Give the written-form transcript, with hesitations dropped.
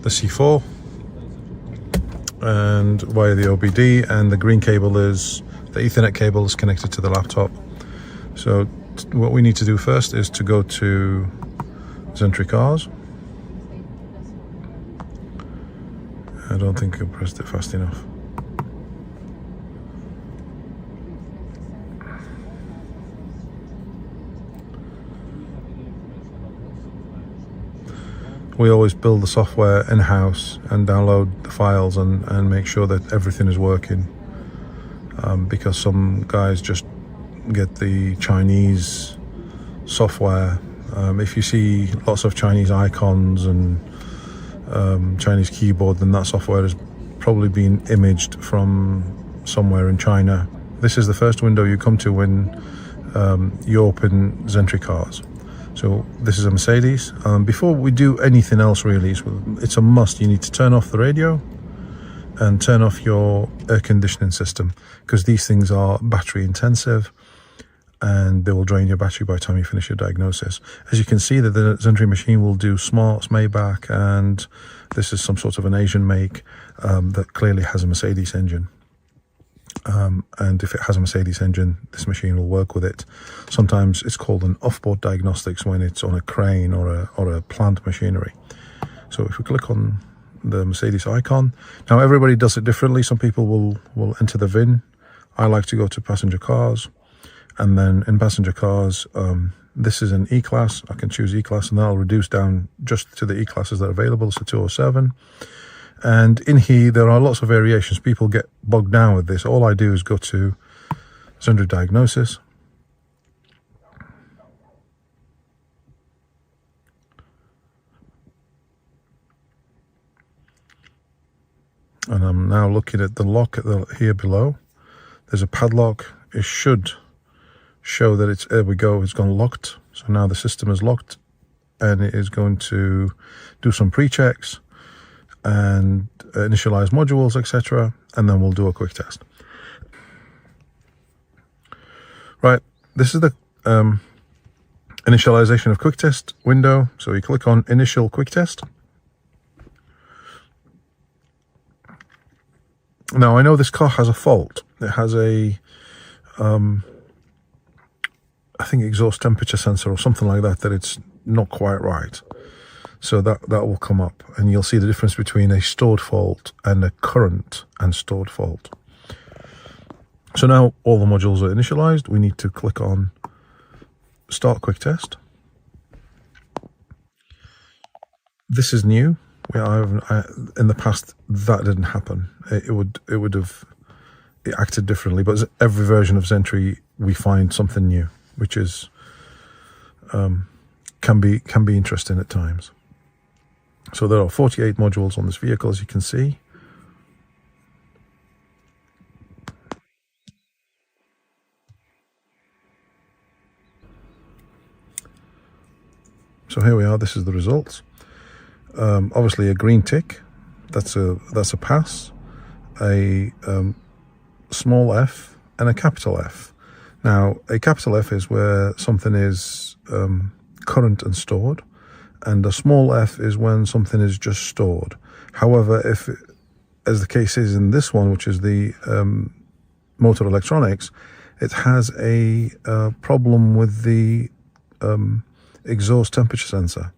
the C4 and via the OBD, and the green cable is the Ethernet cable is connected to the laptop. So what we need to do first is to go to Xentry cars. I don't think I pressed it fast enough. We always build the software in-house and download the files and make sure that everything is working, because some guys just get the Chinese software. If you see lots of Chinese icons and Chinese keyboard, then that software has probably been imaged from somewhere in China. This is the first window you come to when you open Xentry cars. So this is a Mercedes. Before we do anything else really, it's a must. You need to turn off the radio and turn off your air conditioning system, because these things are battery intensive and they will drain your battery by the time you finish your diagnosis. As you can see, that the Xentry machine will do Smarts, Maybach, and this is some sort of an Asian make that clearly has a Mercedes engine. And if it has a Mercedes engine, this machine will work with it. Sometimes it's called an off-board diagnostics when it's on a crane or a plant machinery. So if we click on the Mercedes icon, now everybody does it differently. Some people will enter the VIN. I like to go to passenger cars, and then in passenger cars, this is an E-class. I can choose E-class, and that'll reduce down just to the E-classes that are available, so 207. And in here, there are lots of variations. People get bogged down with this. All I do is go to Xentry Diagnosis. And I'm now looking at the lock here below. There's a padlock. It should show that it's, there we go, it's gone locked. So now the system is locked, and it is going to do some pre-checks and initialize modules, etc., and then we'll do a quick test. Right, this is the initialization of quick test window. So you click on initial quick test. Now I know this car has a fault. It has a I think exhaust temperature sensor or something like that, that it's not quite right. So that will come up, and you'll see the difference between a stored fault and a current and stored fault. So now all the modules are initialized. We need to click on Start Quick Test. This is new. In the past, that didn't happen. It would have acted differently. But every version of Xentry, we find something new, which is can be interesting at times. So there are 48 modules on this vehicle, as you can see. So here we are. This is the results. Obviously, a green tick. That's a pass. A small F and a capital F. Now, a capital F is where something is current and stored, and a small f is when something is just stored. However, if, as the case is in this one, which is the motor electronics, it has a problem with the exhaust temperature sensor.